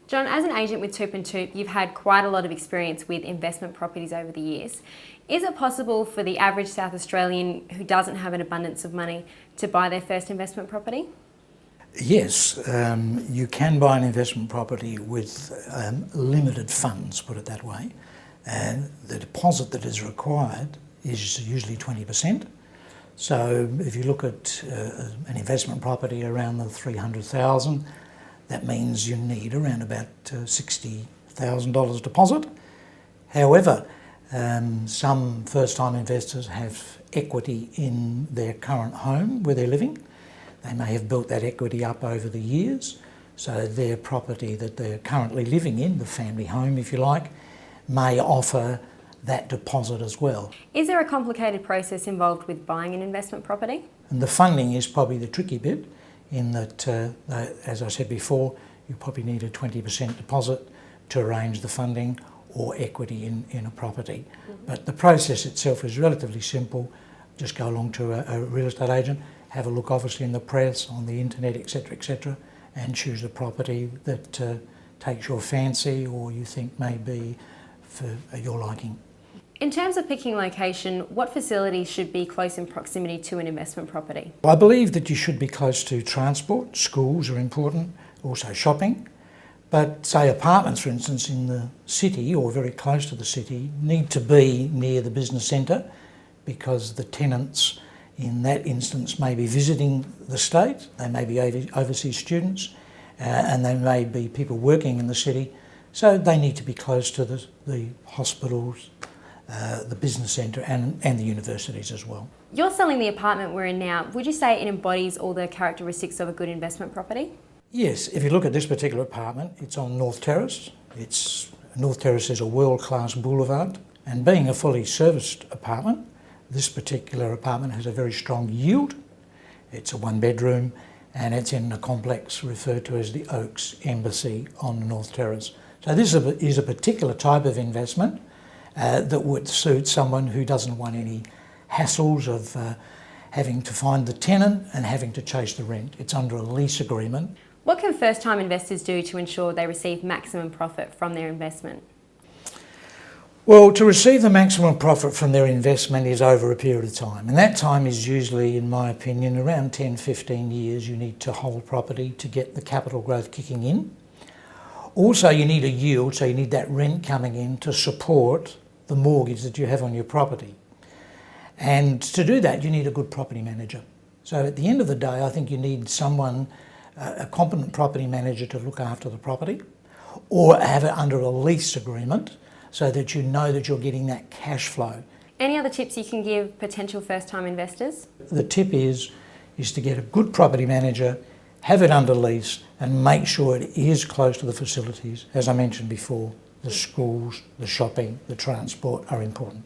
John, as an agent with TOOP+TOOP, you've had quite a lot of experience with investment properties over the years. Is it possible for the average South Australian who doesn't have an abundance of money to buy their first investment property? Yes, you can buy an investment property with limited funds, put it that way. And the deposit that is required is usually 20%. So if you look at an investment property around the 300,000, that means you need around about $60,000 deposit. However, some first-time investors have equity in their current home where they're living. They may have built that equity up over the years, so their property that they're currently living in, the family home if you like, may offer that deposit as well. Is there a complicated process involved with buying an investment property? And the funding is probably the tricky bit, in that, as I said before, you probably need a 20% deposit to arrange the funding or equity in a property. But the process itself is relatively simple. Just go along to a real estate agent, have a look obviously in the press, on the internet, etc., and choose a property that takes your fancy or you think may be for your liking. In terms of picking location, what facilities should be close in proximity to an investment property? I believe that you should be close to transport. Schools are important, also shopping. But say apartments, for instance, in the city or very close to the city need to be near the business centre, because the tenants in that instance may be visiting the state, they may be overseas students, and they may be people working in the city, so they need to be close to the hospitals, the business centre and the universities as well. You're selling the apartment we're in now. Would you say it embodies all the characteristics of a good investment property? Yes, if you look at this particular apartment, it's on North Terrace. North Terrace is a world-class boulevard, and being a fully serviced apartment, this particular apartment has a very strong yield. It's a one-bedroom and it's in a complex referred to as the Oaks Embassy on North Terrace. So this is a particular type of investment that would suit someone who doesn't want any hassles of having to find the tenant and having to chase the rent. It's under a lease agreement. What can first-time investors do to ensure they receive maximum profit from their investment? Well, to receive the maximum profit from their investment is over a period of time. And that time is usually, in my opinion, around 10, 15 years you need to hold property to get the capital growth kicking in. Also, you need a yield, so you need that rent coming in to support the mortgage that you have on your property. And to do that, you need a good property manager. So at the end of the day, I think you need someone, a competent property manager to look after the property, or have it under a lease agreement so that you know that you're getting that cash flow. Any other tips you can give potential first-time investors? The tip is to get a good property manager, have it under lease, and make sure it is close to the facilities. As I mentioned before, the schools, the shopping, the transport are important.